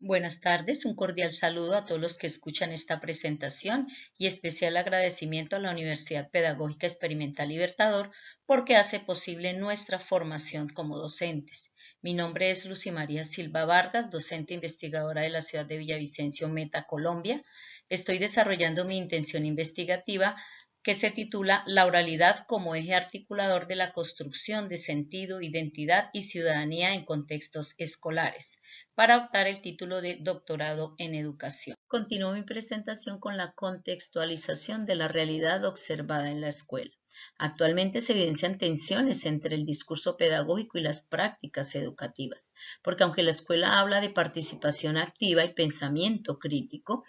Buenas tardes, un cordial saludo a todos los que escuchan esta presentación y especial agradecimiento a la Universidad Pedagógica Experimental Libertador porque hace posible nuestra formación como docentes. Mi nombre es Lucy María Silva Vargas, docente investigadora de la ciudad de Villavicencio, Meta, Colombia. Estoy desarrollando mi intención investigativa que se titula La oralidad como eje articulador de la construcción de sentido, identidad y ciudadanía en contextos escolares, para optar el título de doctorado en educación. Continúo mi presentación con la contextualización de la realidad observada en la escuela. Actualmente se evidencian tensiones entre el discurso pedagógico y las prácticas educativas, porque aunque la escuela habla de participación activa y pensamiento crítico,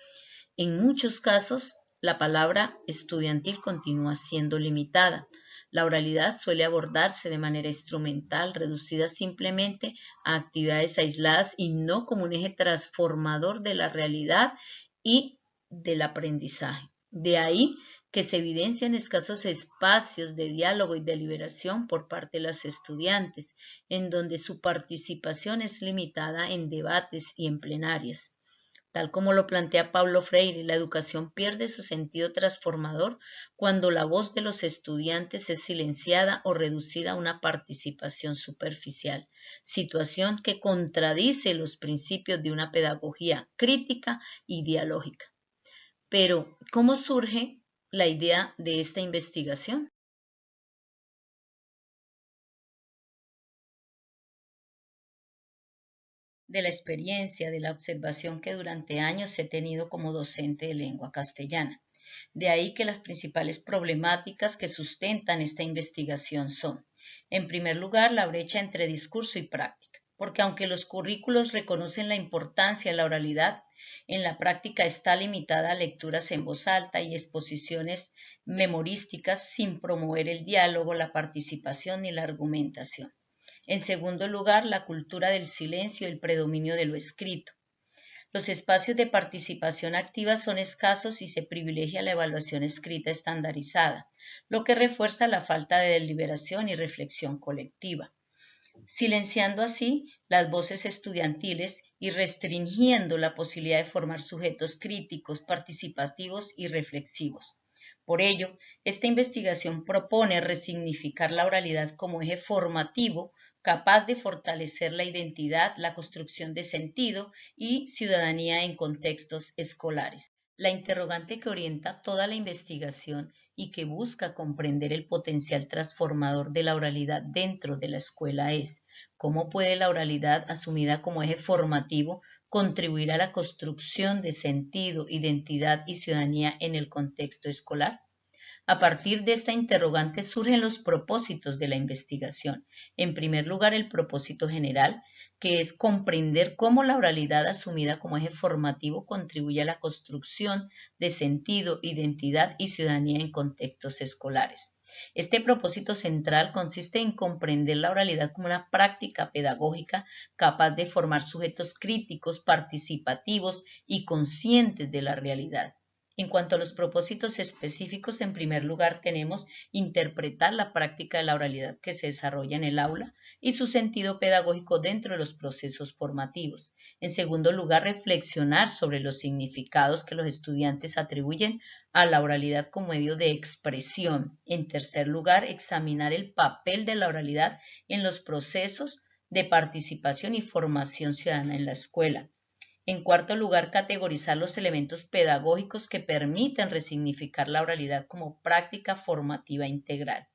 en muchos casos la palabra estudiantil continúa siendo limitada. La oralidad suele abordarse de manera instrumental, reducida simplemente a actividades aisladas y no como un eje transformador de la realidad y del aprendizaje. De ahí que se evidencian escasos espacios de diálogo y deliberación por parte de los estudiantes, en donde su participación es limitada en debates y en plenarias. Tal como lo plantea Paulo Freire, la educación pierde su sentido transformador cuando la voz de los estudiantes es silenciada o reducida a una participación superficial, situación que contradice los principios de una pedagogía crítica y dialógica. Pero, ¿cómo surge la idea de esta investigación? De la experiencia, de la observación que durante años he tenido como docente de lengua castellana. De ahí que las principales problemáticas que sustentan esta investigación son, en primer lugar, la brecha entre discurso y práctica, porque aunque los currículos reconocen la importancia de la oralidad, en la práctica está limitada a lecturas en voz alta y exposiciones memorísticas sin promover el diálogo, la participación ni la argumentación. En segundo lugar, la cultura del silencio y el predominio de lo escrito. Los espacios de participación activa son escasos y se privilegia la evaluación escrita estandarizada, lo que refuerza la falta de deliberación y reflexión colectiva, silenciando así las voces estudiantiles y restringiendo la posibilidad de formar sujetos críticos, participativos y reflexivos. Por ello, esta investigación propone resignificar la oralidad como eje formativo capaz de fortalecer la identidad, la construcción de sentido y ciudadanía en contextos escolares. La interrogante que orienta toda la investigación y que busca comprender el potencial transformador de la oralidad dentro de la escuela es cómo puede la oralidad asumida como eje formativo contribuir a la construcción de sentido, identidad y ciudadanía en el contexto escolar. A partir de esta interrogante surgen los propósitos de la investigación. En primer lugar, el propósito general, que es comprender cómo la oralidad asumida como eje formativo contribuye a la construcción de sentido, identidad y ciudadanía en contextos escolares. Este propósito central consiste en comprender la oralidad como una práctica pedagógica capaz de formar sujetos críticos, participativos y conscientes de la realidad. En cuanto a los propósitos específicos, en primer lugar tenemos interpretar la práctica de la oralidad que se desarrolla en el aula y su sentido pedagógico dentro de los procesos formativos. En segundo lugar, reflexionar sobre los significados que los estudiantes atribuyen a la oralidad como medio de expresión. En tercer lugar, examinar el papel de la oralidad en los procesos de participación y formación ciudadana en la escuela. En cuarto lugar, categorizar los elementos pedagógicos que permiten resignificar la oralidad como práctica formativa integral.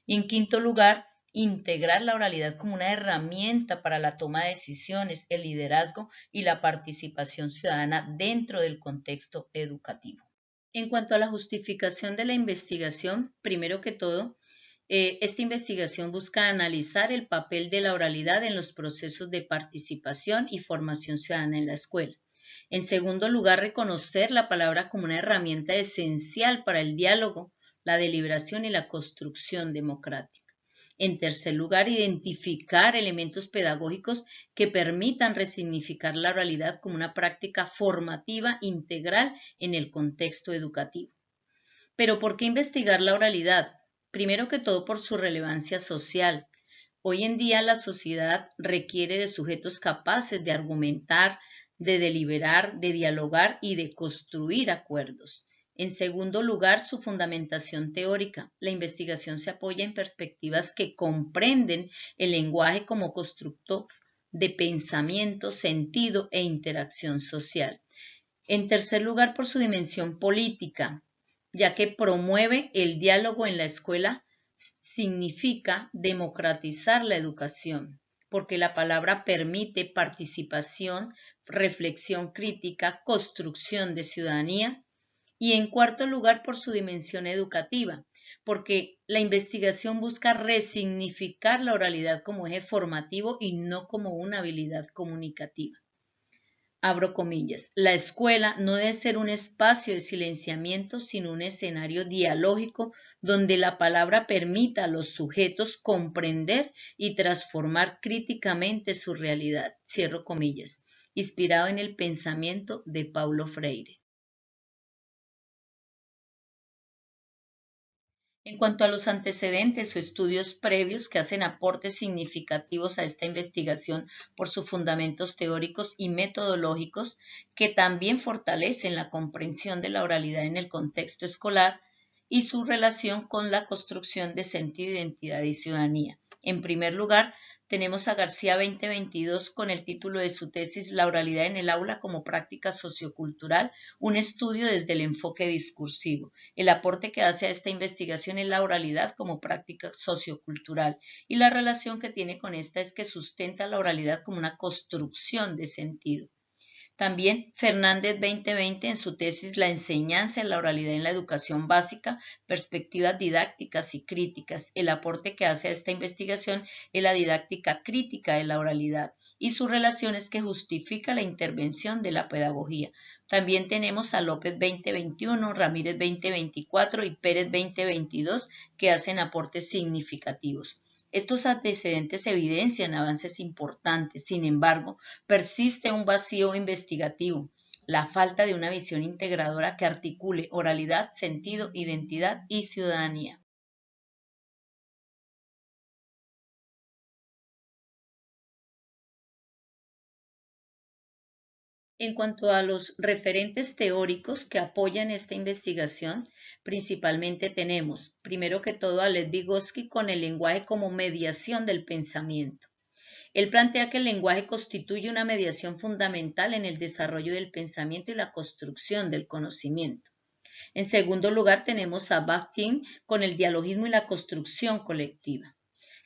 Y en quinto lugar, integrar la oralidad como una herramienta para la toma de decisiones, el liderazgo y la participación ciudadana dentro del contexto educativo. En cuanto a la justificación de la investigación, primero que todo, esta investigación busca analizar el papel de la oralidad en los procesos de participación y formación ciudadana en la escuela. En segundo lugar, reconocer la palabra como una herramienta esencial para el diálogo, la deliberación y la construcción democrática. En tercer lugar, identificar elementos pedagógicos que permitan resignificar la oralidad como una práctica formativa integral en el contexto educativo. Pero ¿por qué investigar la oralidad? Primero que todo por su relevancia social. Hoy en día la sociedad requiere de sujetos capaces de argumentar, de deliberar, de dialogar y de construir acuerdos. En segundo lugar, su fundamentación teórica. La investigación se apoya en perspectivas que comprenden el lenguaje como constructor de pensamiento, sentido e interacción social. En tercer lugar, por su dimensión política, ya que promueve el diálogo en la escuela, significa democratizar la educación, porque la palabra permite participación, reflexión crítica, construcción de ciudadanía. Y en cuarto lugar, por su dimensión educativa, porque la investigación busca resignificar la oralidad como eje formativo y no como una habilidad comunicativa. Abro comillas, la escuela no debe ser un espacio de silenciamiento, sino un escenario dialógico donde la palabra permita a los sujetos comprender y transformar críticamente su realidad. Cierro comillas, inspirado en el pensamiento de Paulo Freire. En cuanto a los antecedentes o estudios previos que hacen aportes significativos a esta investigación por sus fundamentos teóricos y metodológicos, que también fortalecen la comprensión de la oralidad en el contexto escolar y su relación con la construcción de sentido, identidad y ciudadanía. En primer lugar, tenemos a García 2022 con el título de su tesis La oralidad en el aula como práctica sociocultural, un estudio desde el enfoque discursivo. El aporte que hace a esta investigación es la oralidad como práctica sociocultural y la relación que tiene con esta es que sustenta la oralidad como una construcción de sentido. También Fernández 2020 en su tesis La enseñanza en la oralidad en la educación básica, perspectivas didácticas y críticas. El aporte que hace a esta investigación es la didáctica crítica de la oralidad y su relación es que justifica la intervención de la pedagogía. También tenemos a López 2021, Ramírez 2024 y Pérez 2022 que hacen aportes significativos. Estos antecedentes evidencian avances importantes, sin embargo, persiste un vacío investigativo, la falta de una visión integradora que articule oralidad, sentido, identidad y ciudadanía. En cuanto a los referentes teóricos que apoyan esta investigación, principalmente tenemos, primero que todo, a Lev Vygotsky con el lenguaje como mediación del pensamiento. Él plantea que el lenguaje constituye una mediación fundamental en el desarrollo del pensamiento y la construcción del conocimiento. En segundo lugar, tenemos a Bakhtin con el dialogismo y la construcción colectiva,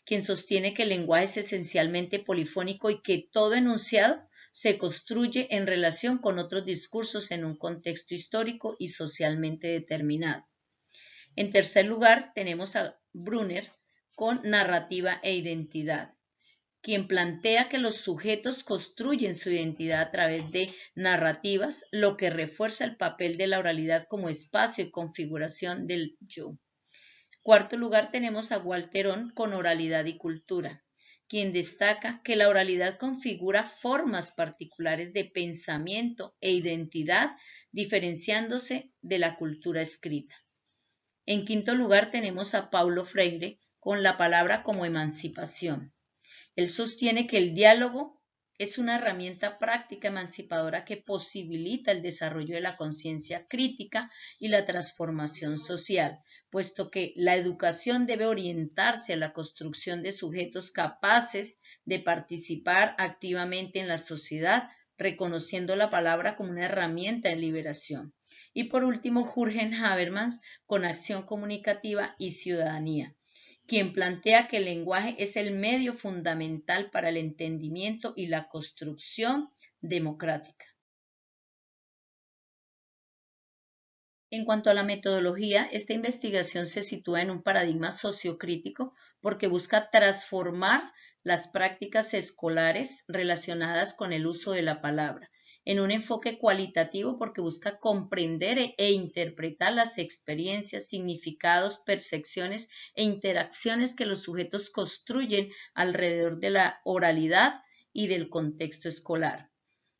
quien sostiene que el lenguaje es esencialmente polifónico y que todo enunciado se construye en relación con otros discursos en un contexto histórico y socialmente determinado. En tercer lugar, tenemos a Brunner con narrativa e identidad, quien plantea que los sujetos construyen su identidad a través de narrativas, lo que refuerza el papel de la oralidad como espacio y configuración del yo. Cuarto lugar tenemos a Walterón con oralidad y cultura, quien destaca que la oralidad configura formas particulares de pensamiento e identidad, diferenciándose de la cultura escrita. En quinto lugar tenemos a Paulo Freire con la palabra como emancipación. Él sostiene que el diálogo es una herramienta práctica emancipadora que posibilita el desarrollo de la conciencia crítica y la transformación social, puesto que la educación debe orientarse a la construcción de sujetos capaces de participar activamente en la sociedad, reconociendo la palabra como una herramienta de liberación. Y por último, Jürgen Habermas con acción comunicativa y ciudadanía, quien plantea que el lenguaje es el medio fundamental para el entendimiento y la construcción democrática. En cuanto a la metodología, esta investigación se sitúa en un paradigma sociocrítico porque busca transformar las prácticas escolares relacionadas con el uso de la palabra, en un enfoque cualitativo porque busca comprender e interpretar las experiencias, significados, percepciones e interacciones que los sujetos construyen alrededor de la oralidad y del contexto escolar.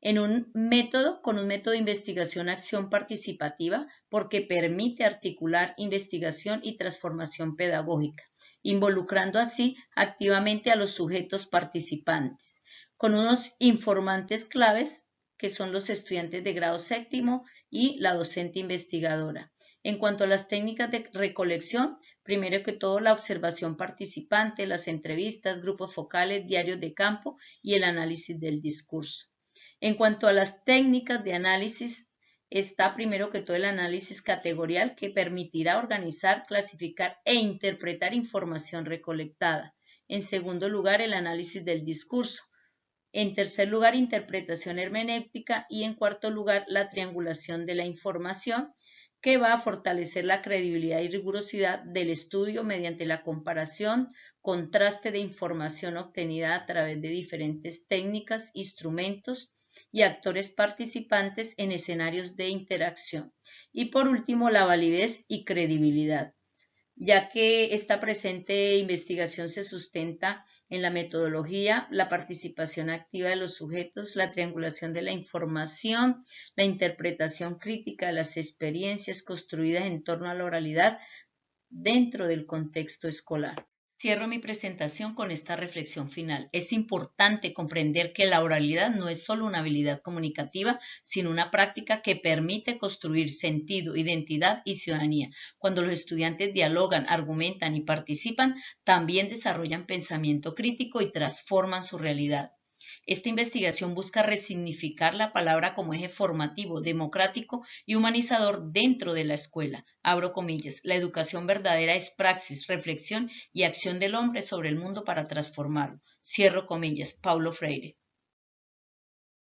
Con un método de investigación-acción participativa porque permite articular investigación y transformación pedagógica, involucrando así activamente a los sujetos participantes, con unos informantes claves que son los estudiantes de grado séptimo y la docente investigadora. En cuanto a las técnicas de recolección, primero que todo la observación participante, las entrevistas, grupos focales, diarios de campo y el análisis del discurso. En cuanto a las técnicas de análisis, está primero que todo el análisis categorial que permitirá organizar, clasificar e interpretar información recolectada. En segundo lugar, el análisis del discurso. En tercer lugar, interpretación hermenéutica y en cuarto lugar, la triangulación de la información que va a fortalecer la credibilidad y rigurosidad del estudio mediante la comparación, contraste de información obtenida a través de diferentes técnicas, instrumentos y actores participantes en escenarios de interacción. Y por último, la validez y credibilidad, ya que esta presente investigación se sustenta en la metodología, la participación activa de los sujetos, la triangulación de la información, la interpretación crítica de las experiencias construidas en torno a la oralidad dentro del contexto escolar. Cierro mi presentación con esta reflexión final. Es importante comprender que la oralidad no es solo una habilidad comunicativa, sino una práctica que permite construir sentido, identidad y ciudadanía. Cuando los estudiantes dialogan, argumentan y participan, también desarrollan pensamiento crítico y transforman su realidad. Esta investigación busca resignificar la palabra como eje formativo, democrático y humanizador dentro de la escuela. Abro comillas, la educación verdadera es praxis, reflexión y acción del hombre sobre el mundo para transformarlo. Cierro comillas, Paulo Freire.